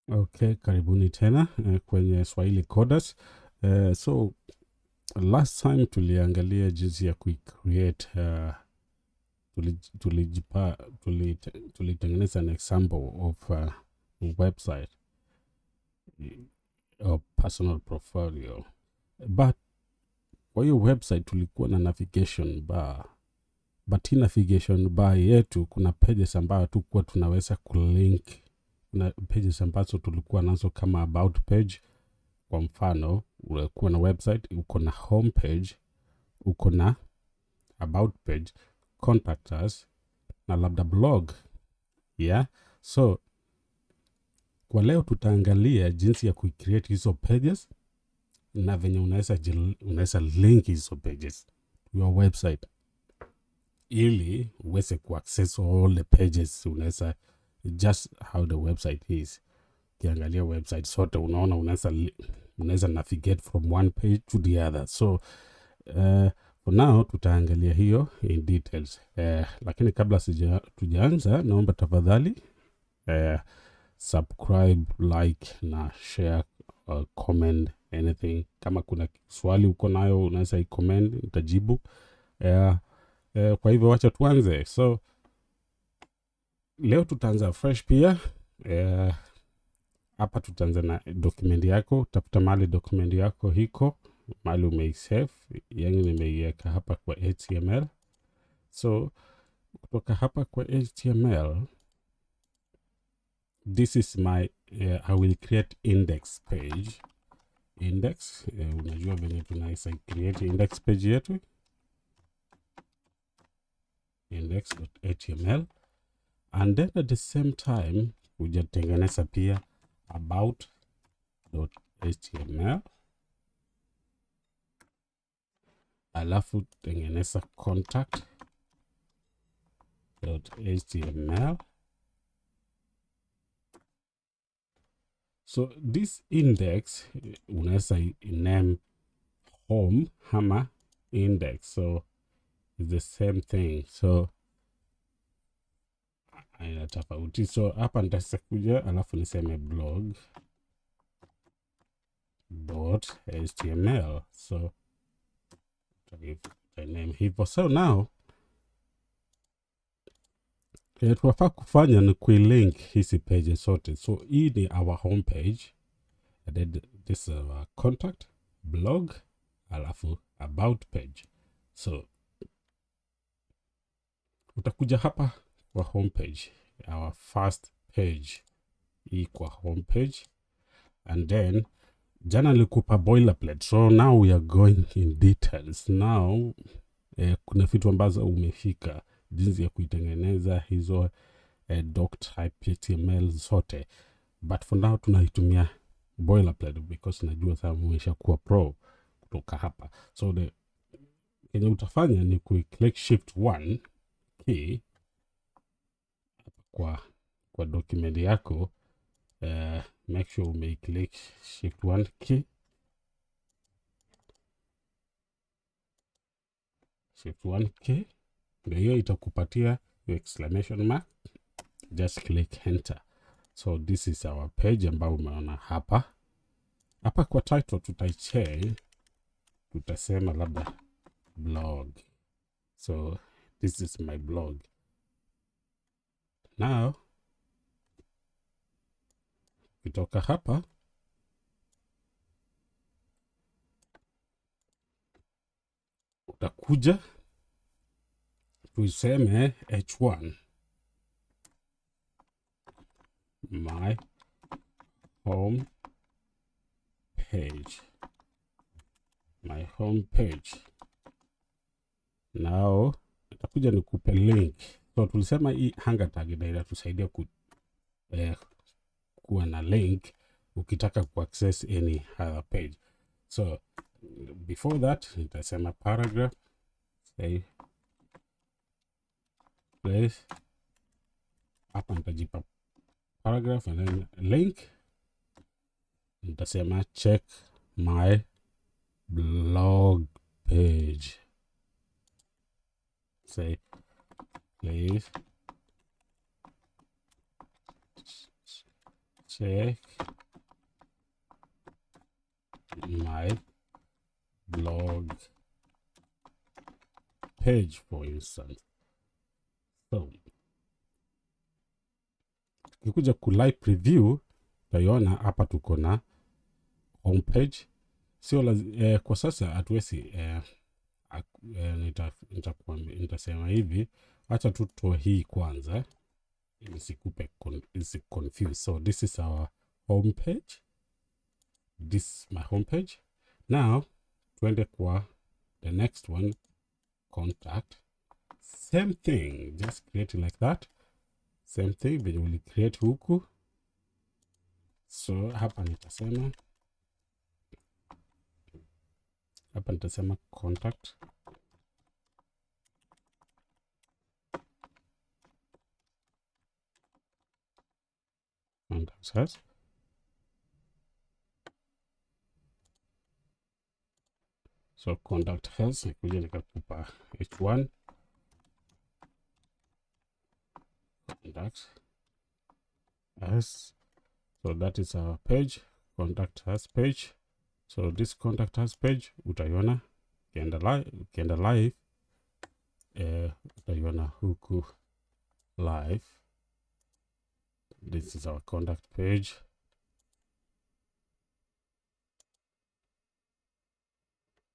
Okay, karibuni tena kwenye Swahili Coders. So last time tuliangalia jinsi ya kuicreate tulitengeneza an example of website or personal portfolio, but kwa hiyo website tulikuwa na navigation bar, but hii navigation bar yetu kuna pages ambayo tukuwa tunaweza kulink. Kuna pages ambazo tulikuwa nazo kama about page. Kwa mfano, uko na website, uko na home page, uko na about page, contact us, na labda blog. Yeah? So, kwa leo tutaangalia jinsi ya kucreate hizo pages na venye unaweza link hizo pages to your website, ili uweze kuaccess all the pages. Unaweza just how the website is. Ukiangalia website sote unaona unaweza navigate from one page to the other. So for now tutaangalia hiyo in details. Lakini kabla tujaanza, naomba tafadhali subscribe, like na share, comment anything. Kama kuna swali uko nayo unaweza i-comment, nitajibu. Kwa hivyo wacha tuanze. So leo tutaanza fresh pia. Hapa tutaanza na document yako. Tafuta mahali document yako hiko, mahali umeisave. Yani nimeiweka hapa kwa HTML. So kutoka hapa kwa HTML, this is my I will create index page. Index, unajua venye tunaweza create index page yetu, index.html, and then at the same time ujatengeneza pia about.html, alafu tengeneza contact.html. So this index unaweza name home ama index, so it's the same thing. So aina tofauti. So hapa nitaweza kuja alafu niseme blog.html. So name hivyo. So now tunafaa kufanya ni kuilink hizi page zote. So hii ni our home page, and then this is our contact, blog, alafu about page. So utakuja hapa kwa home page, our first page hii kwa home page, and then jana nilikupa boilerplate. So now we are going in details. Now kuna vitu ambazo umefika jinsi ya kuitengeneza hizo doc-type HTML zote, but for now tunaitumia boilerplate because najua sasa umesha kuwa pro kutoka hapa. So kenye utafanya ni click shift 1 key kwa document yako. Make sure ume click shift 1 key, shift 1 key, ndio hiyo itakupatia exclamation mark. Just click enter. So this is our page ambao umeona hapa. Hapa kwa title tutaichei, tutasema labda blog. So this is my blog. Now kutoka hapa utakuja tuiseme h1 my home page, my home page. Now itakuja nikupe link. So tulisema hii hanger tag ndio inatusaidia kuwa na link ukitaka kuaccess any other page. So before that nitasema paragraph, say place, hapa nitajipa paragraph, and then link nitasema check my blog page. Say please check my blog page for instance. So tukikuja ku live preview utaiona hapa tuko na homepage. Sio kwa sasa hatuwezi nitasema hivi, acha tutoe hii kwanza nisikupe confuse. So this is our homepage, this is my homepage. Now tuende kwa the next one, contact. Same thing, just create like that, same thing venye uli create huku. So hapa nitasema contact. Contact us. So contact us, nikuja nikakupa h1 contact us. So that is our page, contact us page. So this contact us page utaiona ukienda live utaiona huku live. This is our contact page.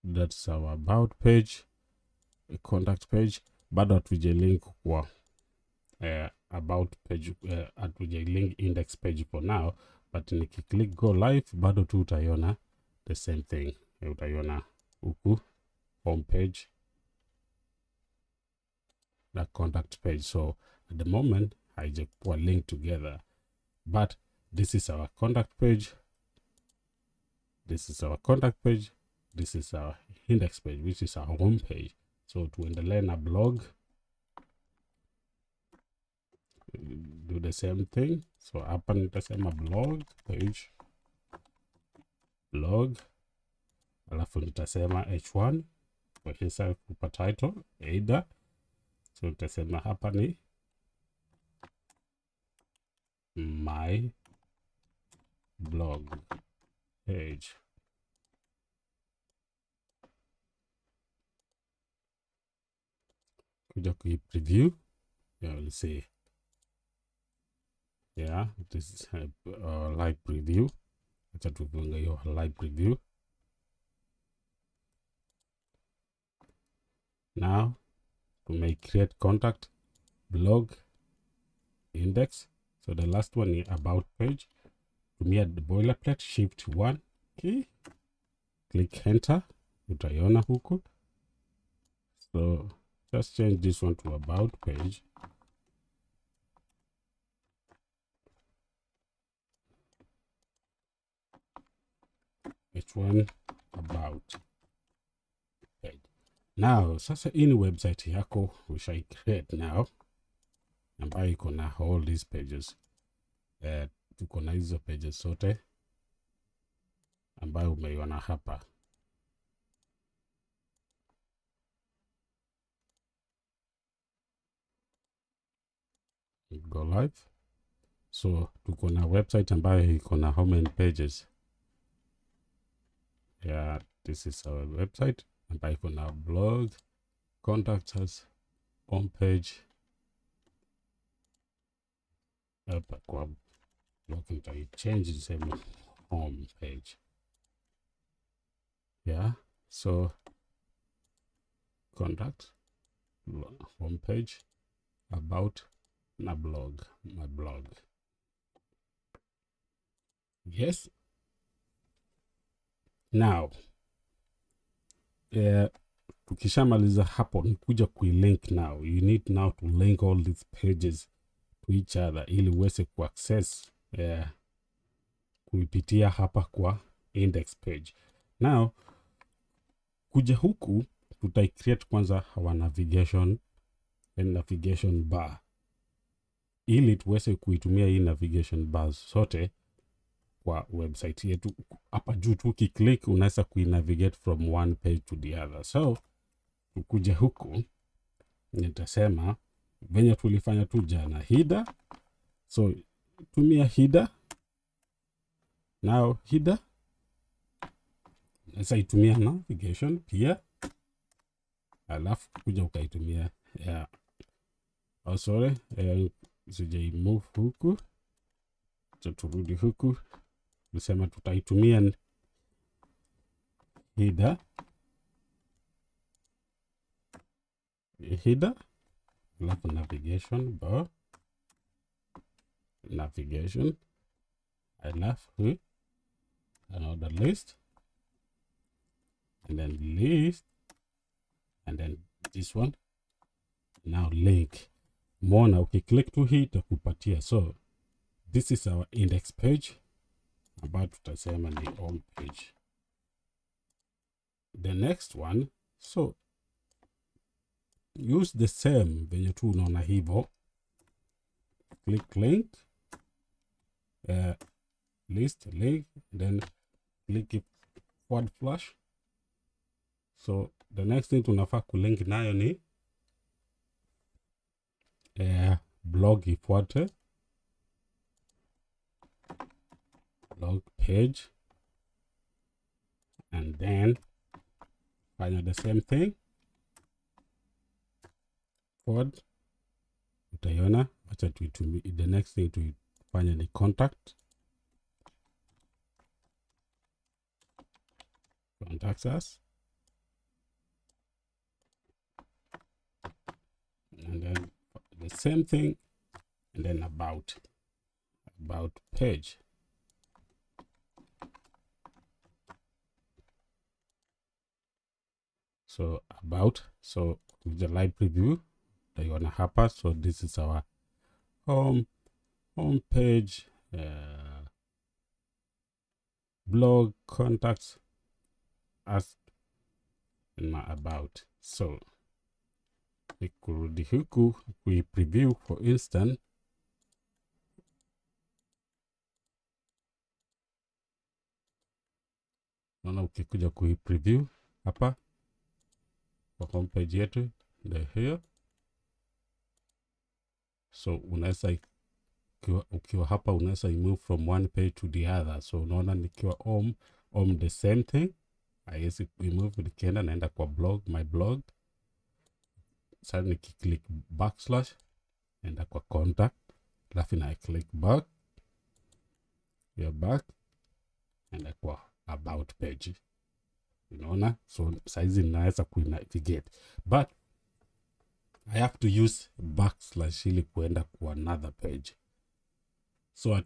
That's our about page, a contact page. Bado hatuje link kwa about page, hatuje link index page for now, but nikiclick go live bado tu utaiona the same thing. Utaiona huku home page na contact page. So at the moment haijakuwa link together, but this is our contact page, this is our contact page, this is our index page, which is our home page. So tuendelee na blog, do the same thing. So hapa nitasema blog page, blog, alafu nitasema h1 kwa hisa kupa title either. So nitasema hapa ni my blog page. Kuja kui preview, let's see. Yeah, this is live preview. Acha tufunge hiyo live preview. Now to make create contact, blog, index. So the last one is about page. Tumia the boilerplate shift 1 key, click enter, utaiona huku. So just change this one to about page. H1 about page. Now sasa hii ni website yako ushai create now, ambayo iko na all these pages. Tuko na hizo pages zote ambayo umeiona hapa. Go live. So tuko na website ambayo iko na how many pages? Yeah, this is our website ambayo iko na blog, contact us, home page. Hapa kwa blog nitai change the same home page. Yeah, so contact, home page, about, na blog, my blog. Yes. Now tukishamaliza hapo ni kuja kuilink. Now you need now to link all these pages to each other ili uweze kuaccess kuipitia hapa kwa index page. Now kuja huku tutai create kwanza our navigation and navigation bar ili tuweze kuitumia hii navigation bars zote kwa website yetu. Hapa juu tu ukiclick unaweza kuinavigate from one page to the other. So ukuja huku nitasema venye tulifanya tu jana, header. So tumia header Now header naweza itumia navigation pia, alafu kuja ukaitumia sorry, sijai move huku, so turudi huku, tusema tutaitumia header, alafu navigation bar, alafu another list, and then list, and then this one. Now link. Mona ukiclick tu hii itakupatia. So this is our index page, ambayo tutasema ni home page. The next one, so use the same venye tu unaona hivyo. Click link, list, link, then click forward slash. So the next thing tunafaa kulink nayo ni blog ifuate, blog page, and then fanya the same thing forward. Utaiona, acha tuitumie. The next thing tuifanya ni contact us, and then the same thing, and then about page. So about, so the live preview utaiona hapa. So this is our home page, blog, contacts us, na about. So kurudi huku kui preview, for instance, naona ukikuja kui preview hapa kwa homepage yetu ndio hiyo. So unaweza ukiwa hapa unaweza move from one page to the other. So unaona nikiwa home the same thing, haiwezi move. Nikienda naenda kwa blog, my blog. Sasa nikiclick backslash naenda kwa contact, alafu na click back, back, naenda kwa about page. Unaona, so saizi naweza kuinavigate, but I have to use backslash ili kuenda kwa another page. So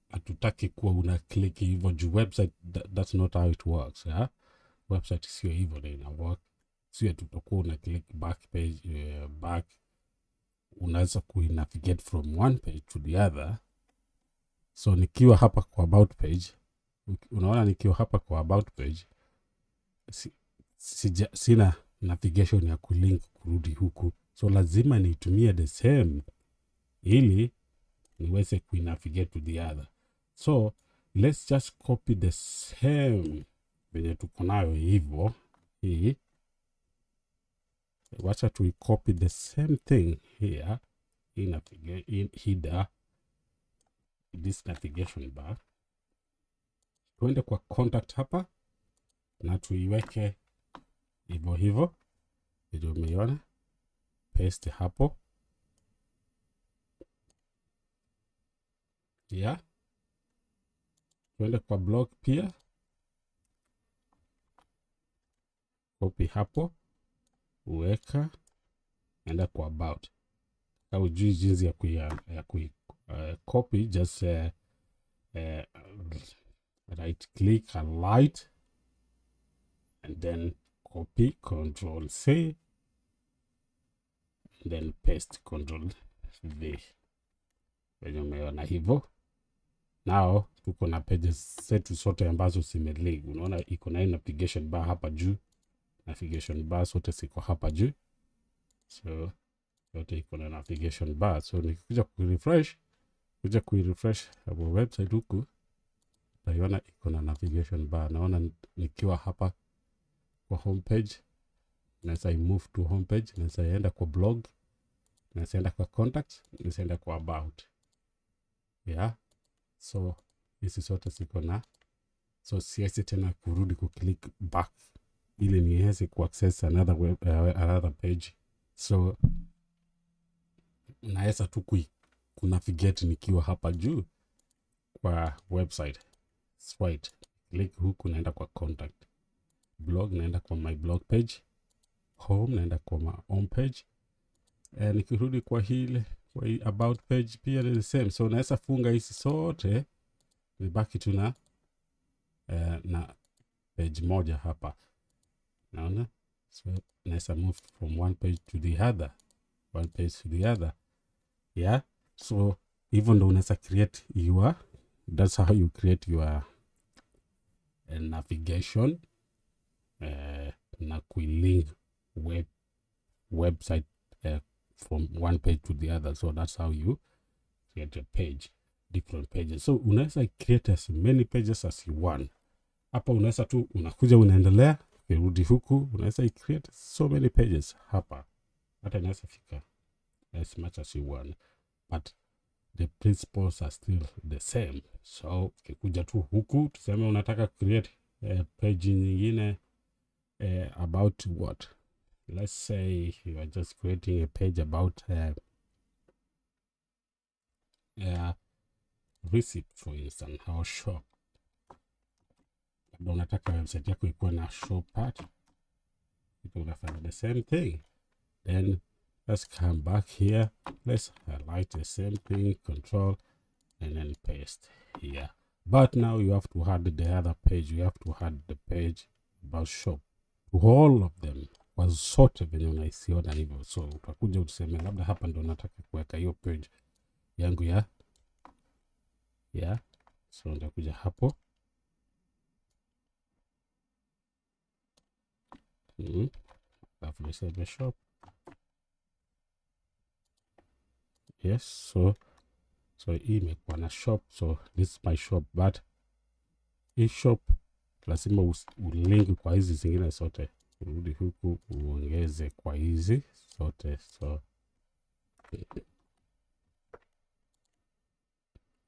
hatutaki kuwa una click hivyo juu website, that's not how it works. Website sio hivyo na ina work. Sio tutakuwa una click back page, back, unaweza kuinavigate from one page to the other. So nikiwa hapa kwa about page, unaona nikiwa hapa kwa about page, sina navigation ya kulink kurudi huku. So lazima nitumie the same ili niweze kuinavigate to the other. So let's just copy the same venye tuko nayo hivyo. Hii wacha tu copy the same thing here in header, this navigation bar. Tuende kwa contact hapa na tuiweke hivyo ndio umeiona, paste hapo. Tuende kwa blog pia, copy hapo, uweka, enda kwa about. Kama ujui jinsi ya copy, just right click, highlight, and then copy, Control C, and then paste, Control V. Wenye umeona hivyo. Now tuko na pages zetu zote ambazo zimelink. Unaona iko na navigation bar hapa juu. Navigation bar zote ziko hapa juu. So yote iko na navigation bar. So nikikuja kuirefresh hapo website huku, utaiona iko na navigation bar. Naona nikiwa hapa kwa homepage, naweza move to homepage, naweza enda kwa blog, naweza enda kwa contacts, naweza enda kwa about. So hizi zote ziko na, so siwezi tena kurudi click back ili niweze kuaccess another page. So naweza tu kunavigate nikiwa hapa juu kwa website. Swipe, click huku naenda kwa contact, blog naenda kwa my blog page, home naenda kwa my home page, nikirudi kwa hii about page pia ni the same. So naweza funga hizi zote nibaki tu na page moja hapa, naona. So naweza move from one page to the other, one page to the other, yeah. So hivyo ndo unaweza create your, that's how you create your navigation na kuilink website from one page to the other. So that's how you create a page, different pages. So unaweza create as many pages as you want. Hapa unaweza tu unakuja unaendelea, ukirudi huku unaweza create so many pages hapa, hata inaweza fika as much as you want, but the principles are still the same. So ukikuja tu huku tuseme unataka create page nyingine about what, let's say you are just creating a page about receipt, for instance, or shop. Labda unataka website yako ikuwa na shop part, unafanya the same thing. Then let's come back here, let's highlight the same thing, control, and then paste here. But now you have to add the other page, you have to add the page about shop to all of them, kwa zote venye unaisiona hivyo. So utakuja useme labda hapa ndo nataka kuweka hiyo page yangu ya so nitakuja hapo, alafu niseme shop. Yes, so hii imekuwa na shop, so this is my shop, but hii shop lazima ulink kwa hizi zingine zote. Urudi huku uongeze kwa hizi zote, so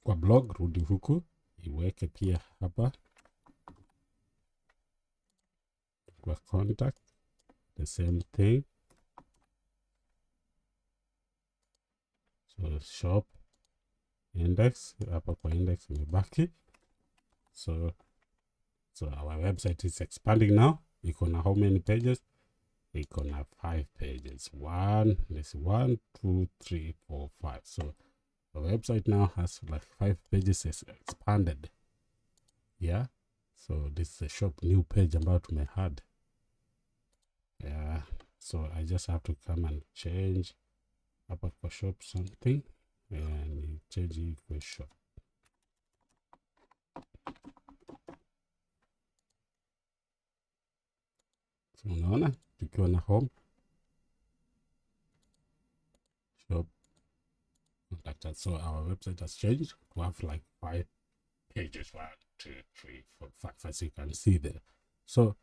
kwa blog rudi huku iweke pia hapa, kwa contact the same thing. So shop, index, hapa kwa index imebaki. So our website is expanding now. Iko na how many pages? Iko na 5 pages. 1, 2, 3, 4, 5. So the website now has like 5 pages is expanded. Yeah. So this is a shop new page ambayo tumeadd. Yeah. So I just have to come and change hapa kwa shop something and change it kwa shop. So unaona tukiwa na home, shop, contact. So our website has changed to have like 5 pages, 1, 2, 3, 4, 5, as you can see there. So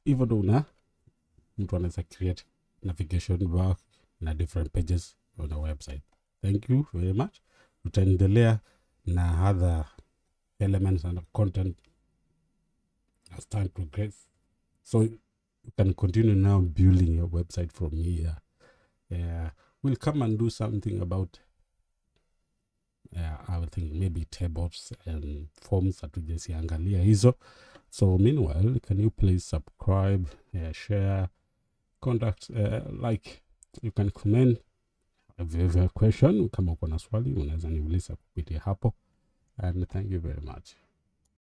even though mtu anaweza create navigation bar na different pages on our website. Thank you very much. Tutaendelea na other elements and content as time progresses. So you can continue now building your website from here. We'll come and do something about I think maybe tables and forms hatujaziangalia hizo. So meanwhile, can you please subscribe, share, contact, like, you can comment. If you have a question, kama uko na swali unaweza niuliza kupitia hapo, and thank you very much.